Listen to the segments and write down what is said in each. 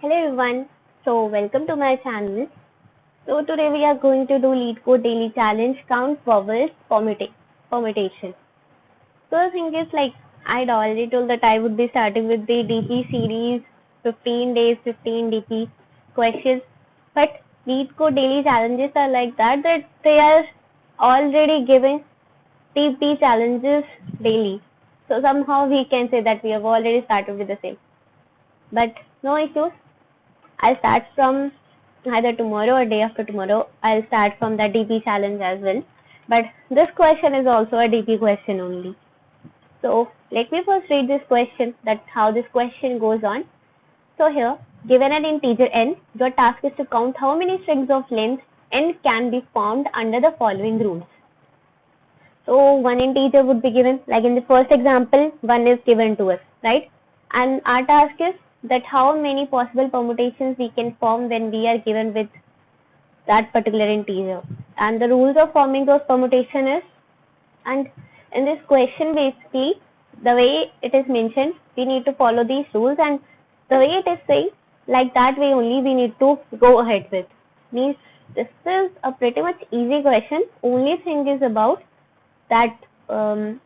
Hello everyone, so welcome to my channel. So today we are going to do Leetcode daily challenge count vowels permutation. So the thing is I'd already told that I would be starting with the DP series 15 days 15 DP questions, but Leetcode daily challenges are like that they are already giving DP challenges daily. So somehow we can say that we have already started with the same. But no issues. I'll start from either tomorrow or day after tomorrow. I'll start from the DP challenge as well. But this question is also a DP question only. So let me first read this question, that's how this question goes on. So here, given an integer n, your task is to count how many strings of length n can be formed under the following rules. So one integer would be given, like in the first example, 1 is given to us, right? And our task is that how many possible permutations we can form when we are given with that particular integer. And the rules of forming those permutation is, and in this question basically, the way it is mentioned, we need to follow these rules, and the way it is saying, like that way only we need to go ahead with. Means this is a pretty much easy question. Only thing is about that the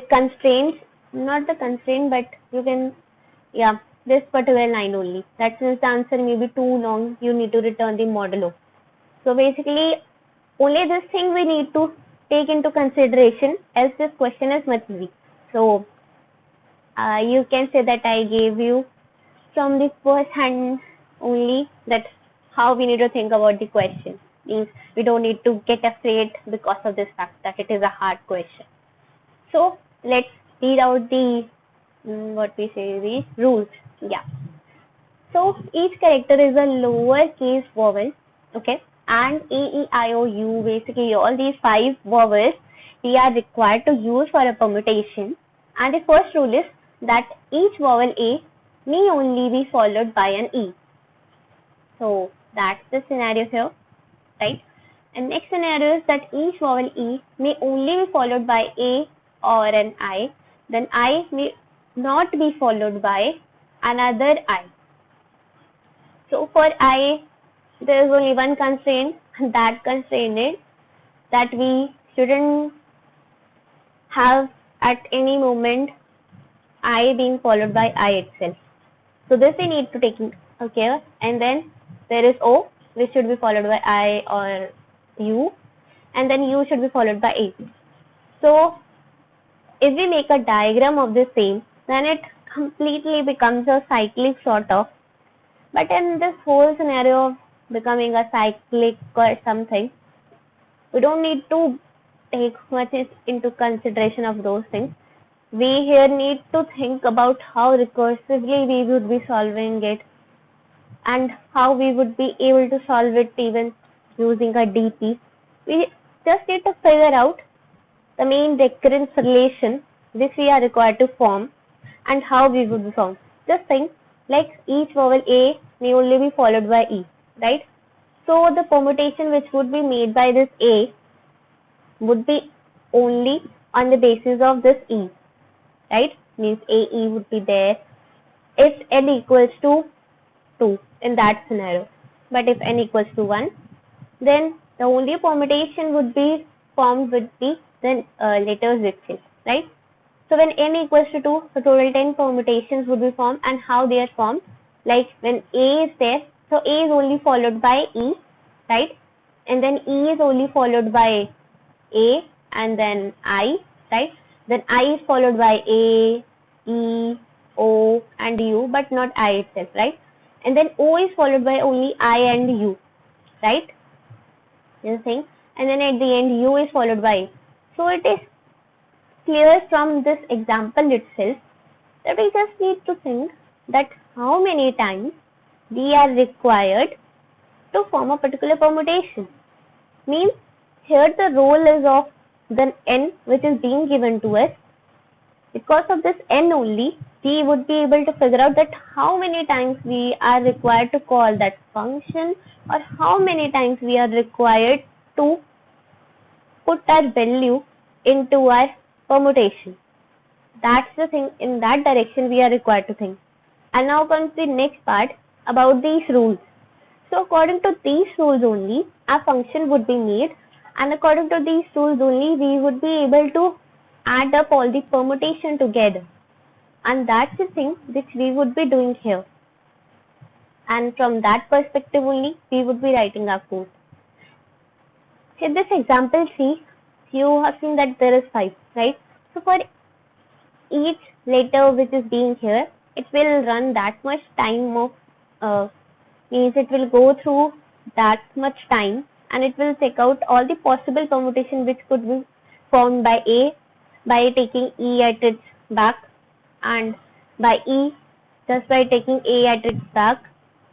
constraints, not the constraint, but you can, this particular line only. That since the answer may be too long, you need to return the modulo. So basically, only this thing we need to take into consideration, else this question is much easy. So you can say that I gave you from the first hand only that how we need to think about the question. Means we don't need to get afraid because of this fact that it is a hard question. So let's read out the the rules. Yeah. So each character is a lowercase vowel, okay? And A, E, I, O, U, basically all these 5 vowels we are required to use for a permutation. And the first rule is that each vowel A may only be followed by an E. So that's the scenario here, right? And next scenario is that each vowel E may only be followed by A or an I, then I may not be followed by another I. So for I, there is only one constraint, and that constraint is that we shouldn't have at any moment I being followed by I itself. So this we need to take care. And then there is O, which should be followed by I or U, and then U should be followed by A. So if we make a diagram of the same, then it completely becomes a cyclic sort of. But in this whole scenario of becoming a cyclic or something, we don't need to take much into consideration of those things. We here need to think about how recursively we would be solving it and how we would be able to solve it even using a DP. We just need to figure out the main recurrence relation which we are required to form and how we would be formed. Just think, like each vowel A may only be followed by E, right? So the permutation which would be made by this A would be only on the basis of this E, right? Means AE would be there if n equals to 2 in that scenario. But if n equals to 1, then the only permutation would be formed with the letters itself, right? So when n equals to 2, the total 10 permutations would be formed, and how they are formed, like when A is there, so A is only followed by E, right? And then E is only followed by A and then I, right? Then I is followed by A, E, O and U, but not I itself, right? And then O is followed by only I and U, right? This thing. And then at the end U is followed by A. So it is clear from this example itself that we just need to think that how many times we are required to form a particular permutation. Means here the role is of the n which is being given to us. Because of this n only, we would be able to figure out that how many times we are required to call that function, or how many times we are required to put our value into our permutation. That's the thing, in that direction we are required to think. And now comes the next part about these rules. So according to these rules only, a function would be made, and according to these rules only, we would be able to add up all the permutation together. And that's the thing which we would be doing here. And from that perspective only, we would be writing our code. In this example, see, you have seen that there is 5, right? So for each letter which is being here, it will run that much time of, means it will go through that much time, and it will check out all the possible permutation which could be formed by A by taking E at its back, and by E just by taking A at its back,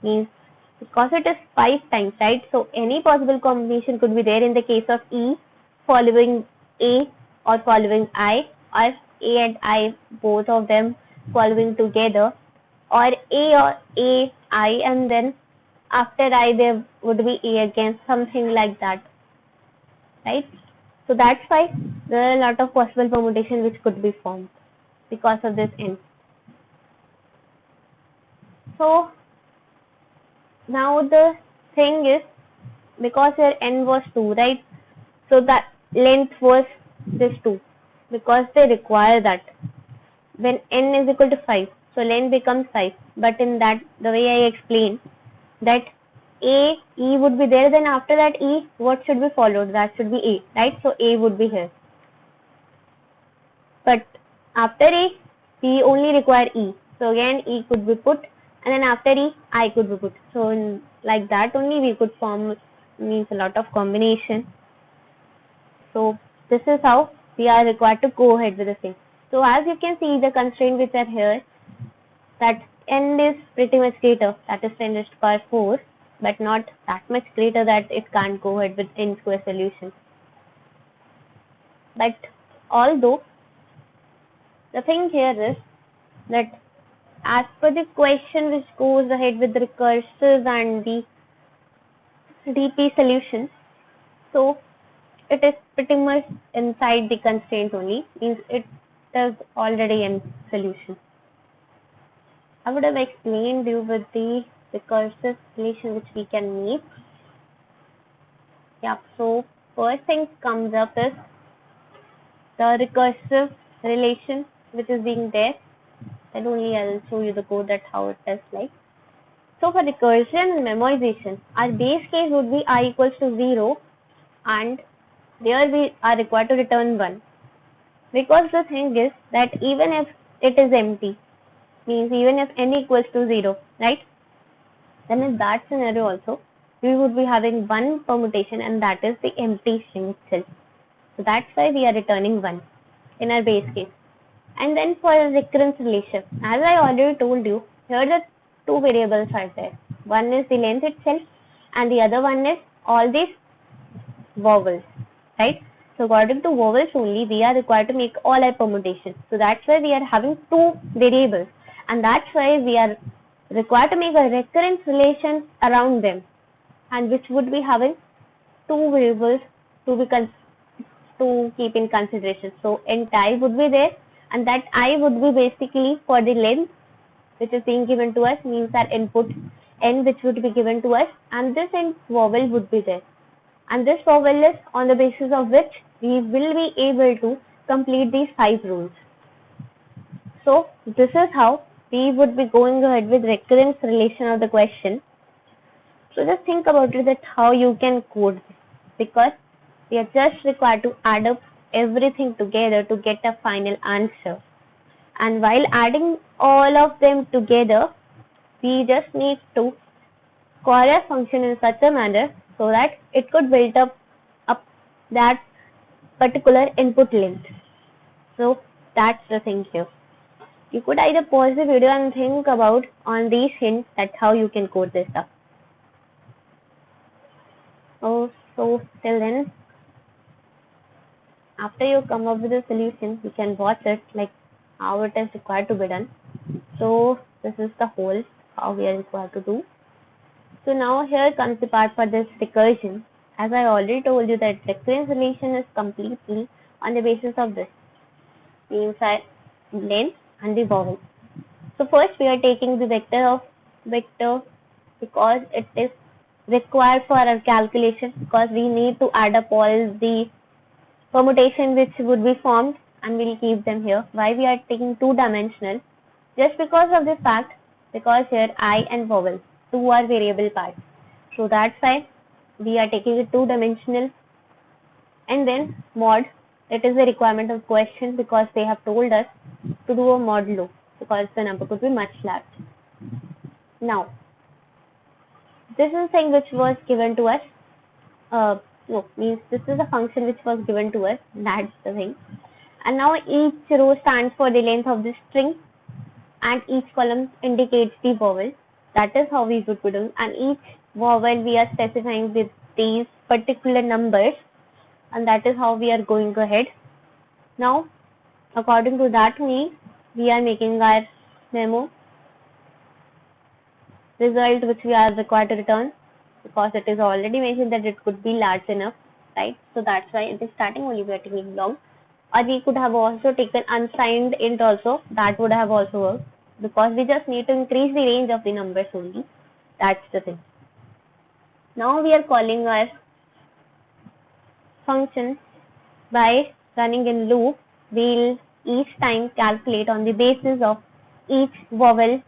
means because it is 5 times, right? So any possible combination could be there in the case of E following A or following I, or A and I, both of them following together, or A, I, and then after I there would be A again, something like that, right? So that's why there are a lot of possible permutation which could be formed because of this N. So now the thing is, because your N was 2, right? So that length was this 2, because they require that. When N is equal to 5, so length becomes 5. But in that, the way I explained, that A, E would be there, then after that E, what should be followed? That should be A, right? So A would be here. But after A, we only require E. So again, E could be put, and then after E, I could be put. So like that only we could form, means a lot of combination. So this is how we are required to go ahead with the thing. So as you can see, the constraint which are here, that N is pretty much greater, that is 10 raised to power 4, but not that much greater that it can't go ahead with N square solution. But although the thing here is that as per the question which goes ahead with the recursive and the DP solution, so it is pretty much inside the constraint only, means it is already in solution. I would have explained you with the recursive relation which we can make. Yeah, so first thing comes up is the recursive relation which is being there. And only I'll show you the code that how it is like. So for recursion and memoization, our base case would be I equals to 0, and there we are required to return 1. Because the thing is that even if it is empty, means even if N equals to 0, right? Then in that scenario also, we would be having one permutation, and that is the empty string itself. So that's why we are returning 1 in our base case. And then for a recurrence relation, as I already told you, here the 2 variables are there. One is the length itself, and the other one is all these vowels, right? So according to vowels only, we are required to make all our permutations. So that's why we are having 2 variables, and that's why we are required to make a recurrence relation around them, and which would be having 2 variables to keep in consideration. So I would be there, and that I would be basically for the length which is being given to us, means our input N which would be given to us, and this N vowel would be there. And this vowel is on the basis of which we will be able to complete these 5 rules. So this is how we would be going ahead with recurrence relation of the question. So just think about it, that how you can code this, because we are just required to add up everything together to get a final answer. And while adding all of them together, we just need to call a function in such a manner so that it could build up that particular input length. So that's the thing here. You could either pause the video and think about on these hints that how you can code this stuff. So till then, after you come up with a solution, you can watch it like how it is required to be done. So this is the whole how we are required to do. So now here comes the part for this recursion. As I already told you that recurrence relation is completely on the basis of this, means length and the vowel. So first we are taking the vector because it is required for our calculation, because we need to add up all the permutation which would be formed and we'll keep them here. Why we are taking two-dimensional? Just because of this fact, because here I and vowel, two are variable parts. So that's why we are taking it two-dimensional. And then mod, it is a requirement of question because they have told us to do a modulo because the number could be much larger. Now, this is a thing which was given to us. Means this is a function which was given to us. That's the thing. And now each row stands for the length of the string, and each column indicates the vowel. That is how we would do. And each vowel we are specifying with these particular numbers, and that is how we are going ahead. Now, according to that, we are making our memo result which we are required to return, because it is already mentioned that it could be large enough, right? So that's why it is starting only we are taking long. Or we could have also taken unsigned int also, that would have also worked, because we just need to increase the range of the numbers only. That's the thing. Now we are calling our function by running in loop. We'll each time calculate on the basis of each vowel,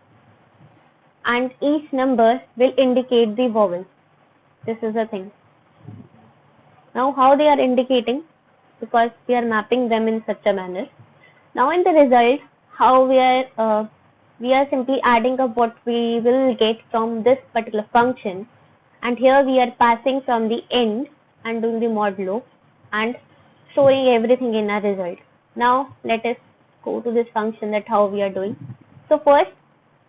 and each number will indicate the vowel. This is the thing. Now how they are indicating, because we are mapping them in such a manner. Now in the result, how we are simply adding up what we will get from this particular function, and here we are passing from the end and doing the modulo and storing everything in our result. Now let us go to this function, that how we are doing. So first,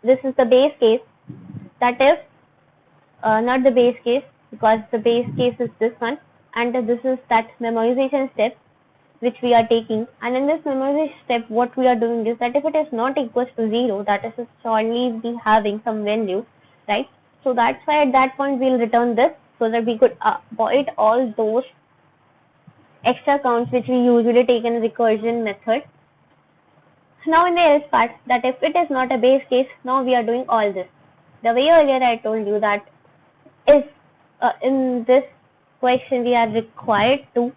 this is the base case, that is not the base case, because the base case is this one, and this is that memoization step which we are taking. And in this memoization step, what we are doing is that if it is not equals to 0, that is surely be having some value, right? So that's why at that point we'll return this, so that we could avoid all those extra counts which we usually take in recursion method. Now in the else part, that if it is not a base case, now we are doing all this. The way earlier I told you that if in this question we are required to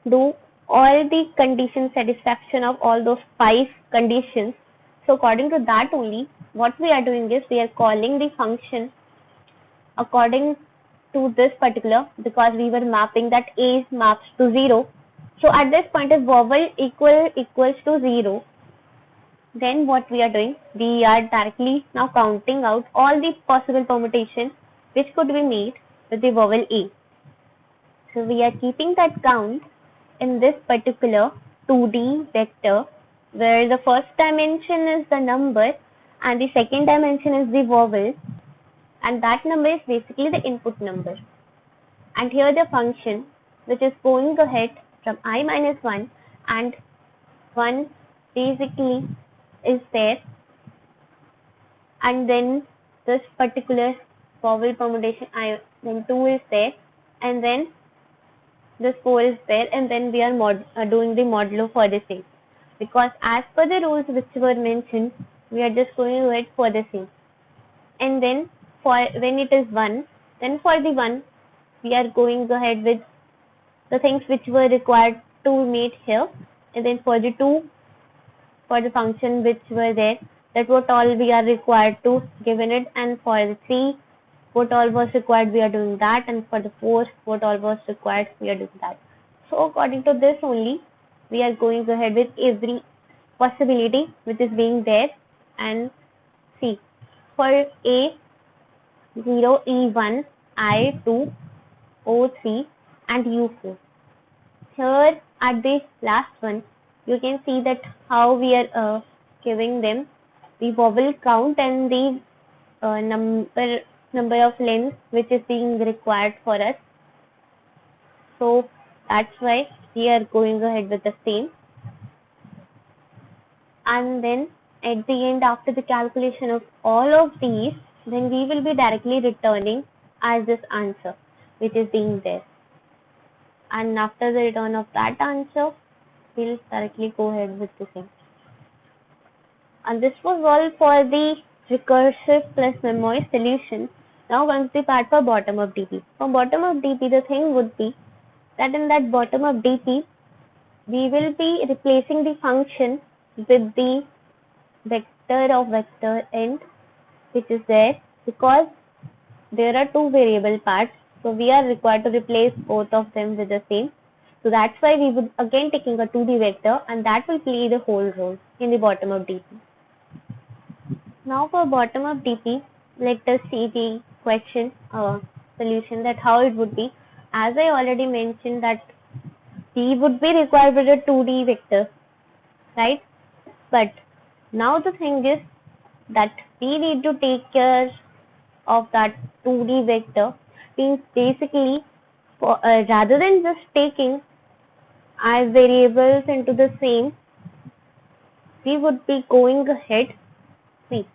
do all the condition satisfaction of all those 5 conditions. So according to that only, what we are doing is we are calling the function according to this particular, because we were mapping that A maps to 0. So at this point, if vowel equals to 0, then what we are doing, we are directly now counting out all the possible permutations which could be made with the vowel A. So we are keeping that count in this particular 2D vector, where the first dimension is the number and the second dimension is the vowel, and that number is basically the input number. And here the function which is going ahead from I minus 1 and 1 basically is there, and then this particular vowel permutation then 2 is there, and then this 4 is there, and then we are doing the modulo for the same, because as per the rules which were mentioned, we are just going ahead for the same. And then for when it is 1, then for the 1 we are going ahead with the things which were required to meet here, and then for the 2, for the function which were there, that what all we are required to give in it, and for the 3 what all was required we are doing that, and for the 4 what all was required we are doing that. So according to this only, we are going ahead with every possibility which is being there. And see, for A 0, E1, I2, O3 and U4, here at the last one you can see that how we are giving them the vowel count and the number of lengths which is being required for us. So that's why we are going ahead with the same. And then at the end, after the calculation of all of these, then we will be directly returning as this answer which is being there. And after the return of that answer, we'll directly go ahead with the same. And this was all for the recursive plus memoiz solution. Now comes the part for bottom-up DP. For bottom-up DP, the thing would be that in that bottom-up DP, we will be replacing the function with the vector of vector end, which is there because there are two variable parts. So we are required to replace both of them with the same. So that's why we would again taking a 2D vector, and that will play the whole role in the bottom-up DP. Now for bottom-up DP, let us see the question solution, that how it would be. As I already mentioned that we would be required with a 2D vector, right? But now the thing is that we need to take care of that 2D vector. Means basically, for, rather than just taking as variables into the same, we would be going ahead. See,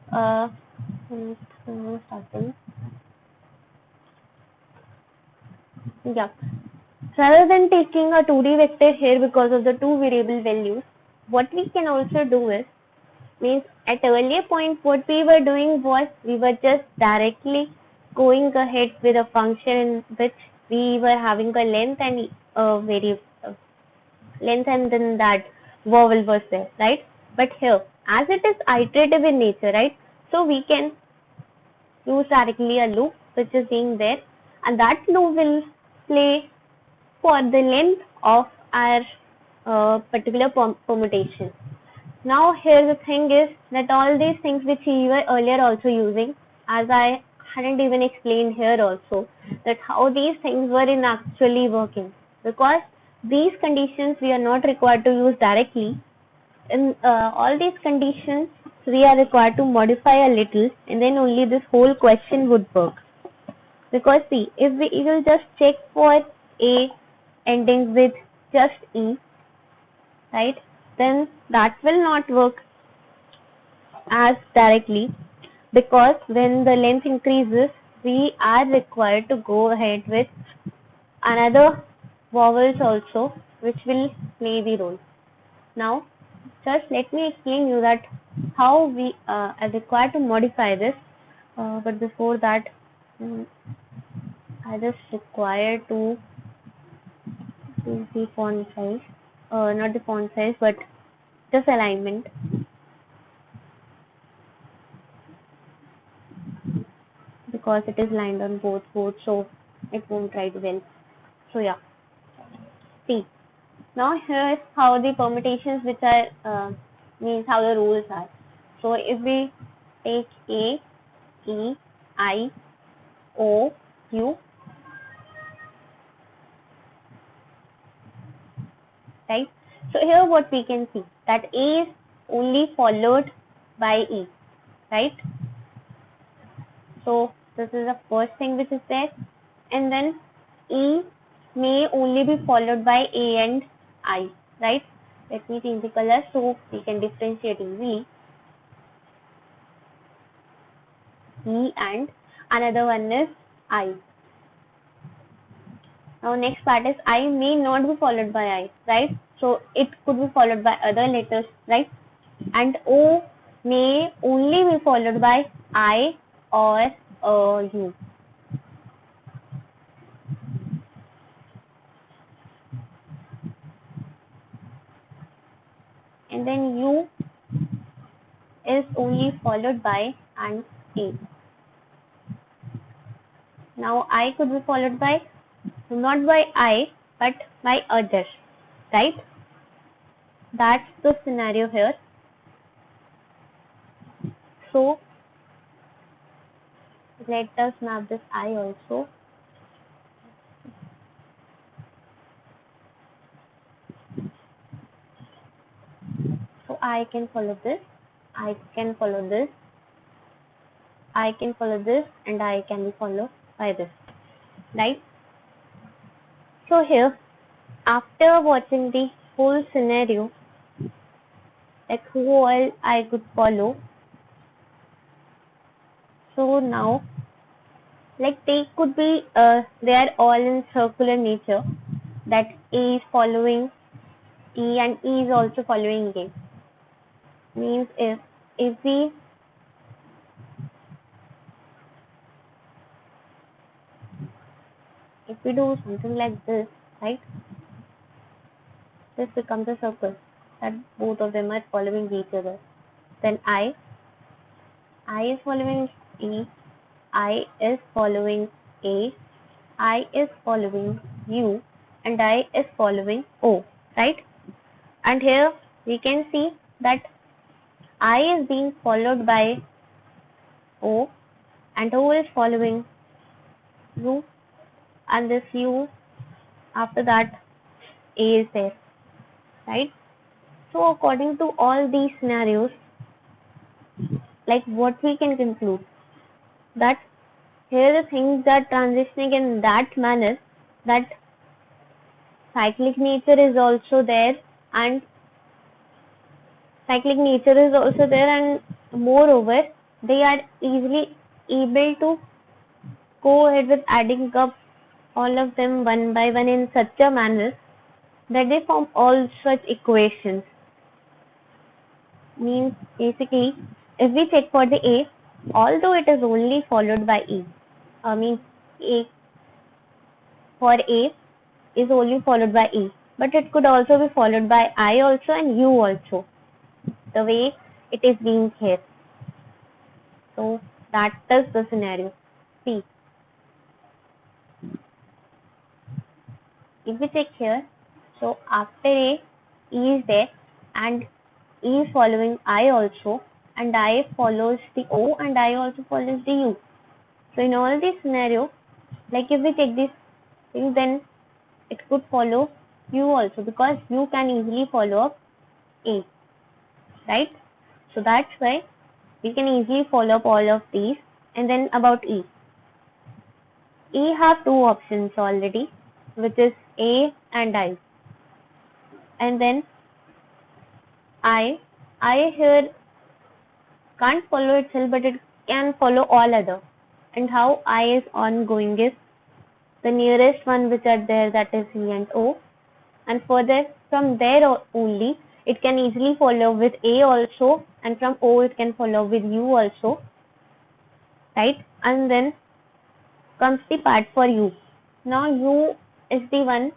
starting. Yeah. Rather than taking a 2D vector here because of the two variable values, what we can also do is, means at earlier point what we were doing was we were just directly going ahead with a function in which we were having a length and length and then that vowel was there, right? But here, as it is iterative in nature, right? So we can use directly a loop which is being there, and that loop will play for the length of our particular permutation. Now here the thing is that all these things which we were earlier also using, as I hadn't even explained here also, that how these things were in actually working, because these conditions we are not required to use directly. In all these conditions we are required to modify a little, and then only this whole question would work. Because see, if we will just check for A ending with just E, right, then that will not work as directly, because when the length increases we are required to go ahead with another vowels also which will play the role. Now just let me explain you that how we are required to modify this, but before that I just require to do the font size, not the font size but just alignment, because it is lined on both boards so it won't write well. So yeah, see, now here is how the permutations which are means how the rules are. So if we take A, E, I, O, U, right? So here what we can see, that A is only followed by E, right? So this is the first thing which is there, and then E may only be followed by A and I, right? Let me change the color so we can differentiate easily. E and another one is I. Now next part is I may not be followed by I, right? So it could be followed by other letters, right? And O may only be followed by I or U. And then U is only followed by and A. Now I could be followed by, not by I, but by others, right? That's the scenario here. So let us map this I also. So I can follow this, I can follow this, I can follow this, and I can be followed by this, right? So here, after watching the whole scenario, like who all I could follow, so now like they could be they are all in circular nature, that A is following E and E is also following A. Means if we do something like this, right? This becomes a circle that both of them are following each other. Then I is following E, I is following A, I is following U, and I is following O, right? And here we can see that I is being followed by O, and O is following U, and this U, after that A is there, right? So according to all these scenarios, like what we can conclude, that here the things are transitioning in that manner, that cyclic nature is also there, and moreover they are easily able to go ahead with adding up all of them one by one in such a manner that they form all such equations. Means basically, if we check for the A, although it is only followed by E, means A for A is only followed by E, but it could also be followed by I also and U also, the way it is being here. So that is the scenario. See, if we check here, so after A, E is there, and E is following I also, and I follows the O, and I also follows the U. So in all these scenarios, like if we take this thing, then it could follow U also, because U can easily follow up A, right? So that's why we can easily follow up all of these. And then about E. E have two options already, which is A and I. And then I here can't follow itself, but it can follow all other. And how I is ongoing is the nearest one which are there, that is E and O. And further from there only, it can easily follow with A also, and from O it can follow with U also, right? And then comes the part for U. Now U is the one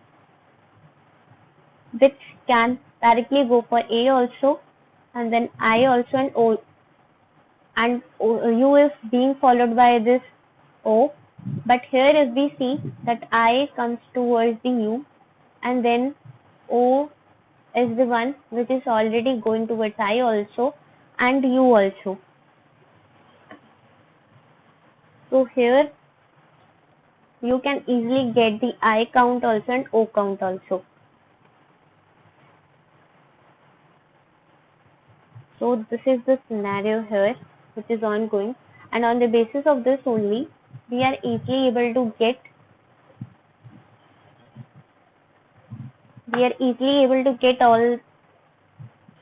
which can directly go for A also, and then I also, and O, and U is being followed by this O. But here if we see that I comes towards the U, and then O is the one which is already going towards I also and U also. So here you can easily get the I count also and O count also. So this is the scenario here which is ongoing, and on the basis of this only we are easily able to get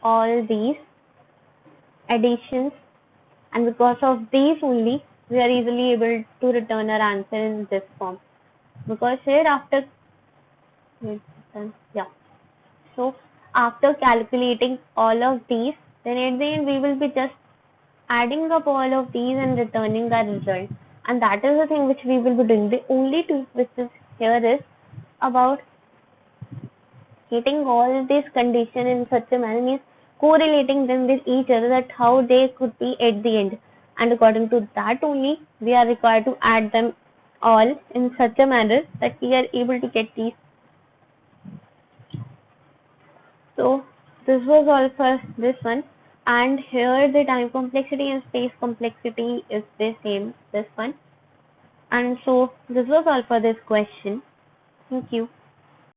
all these additions, and because of these only we are easily able to return our answer in this form. Because here so after calculating all of these, then at the end we will be just adding up all of these and returning our result. And that is the thing which we will be doing. The only tool which is here is about getting all these conditions in such a manner, means correlating them with each other, that how they could be at the end. And according to that only, we are required to add them all in such a manner that we are able to get these. So this was all for this one. And here the time complexity and space complexity is the same, this one. And so this was all for this question. Thank you.